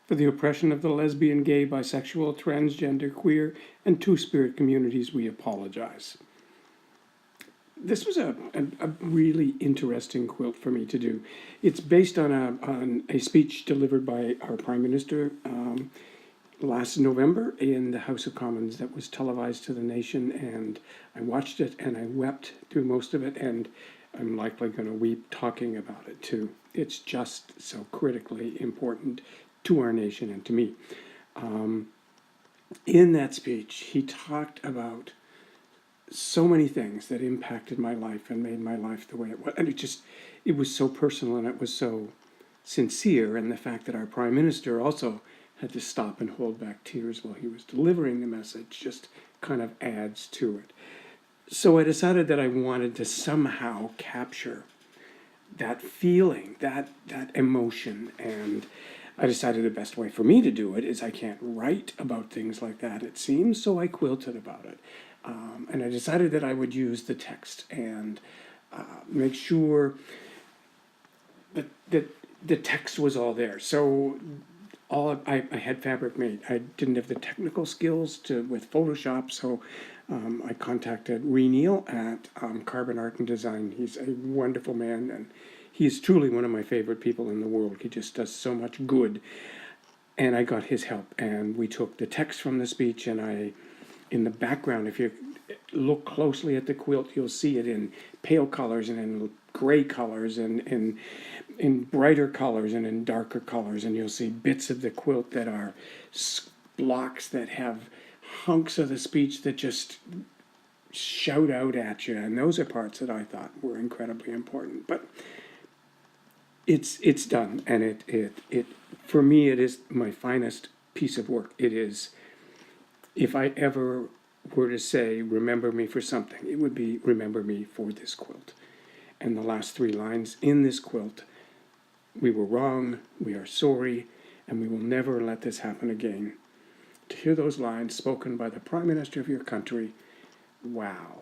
For the oppression of the lesbian, gay, bisexual, transgender, queer, and two-spirit communities, we apologize. This was a really interesting quilt for me to do. It's based on a speech delivered by our Prime Minister last November in the House of Commons that was televised to the nation, and I watched it and I wept through most of it, and I'm likely going to weep talking about it too. It's just so critically important to our nation and to me. In that speech, he talked about so many things that impacted my life and made my life the way it was. And it was so personal and it was so sincere. And the fact that our Prime Minister also had to stop and hold back tears while he was delivering the message just kind of adds to it. So I decided that I wanted to somehow capture that feeling, that emotion, and I decided the best way for me to do it is I can't write about things like that, it seems, so I quilted about it. And I decided that I would use the text and make sure that the text was all there. So I had fabric made. I didn't have the technical skills with Photoshop, so I contacted Neil at Carbon Art and Design. He's a wonderful man, and he's truly one of my favorite people in the world. He just does so much good. And I got his help, and we took the text from the speech, and in the background, if you look closely at the quilt, you'll see it in pale colors and in gray colors and in brighter colors and in darker colors, and you'll see bits of the quilt that are blocks that have hunks of the speech that just shout out at you, and those are parts that I thought were incredibly important. But it's done, and it for me, it is my finest piece of work. It is, if I ever were to say, remember me for something, it would be remember me for this quilt. And the last 3 lines in this quilt: we were wrong, we are sorry, and we will never let this happen again. To hear those lines spoken by the Prime Minister of your country, wow,